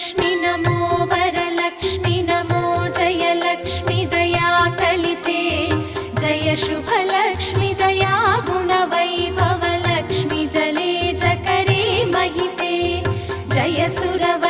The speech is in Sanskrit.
लक्ष्मी नमो वरलक्ष्मी नमो जयलक्ष्मी दया कलिते जय शुभलक्ष्मी दया गुणवैभवलक्ष्मी जले जकरे महिते जय सुरव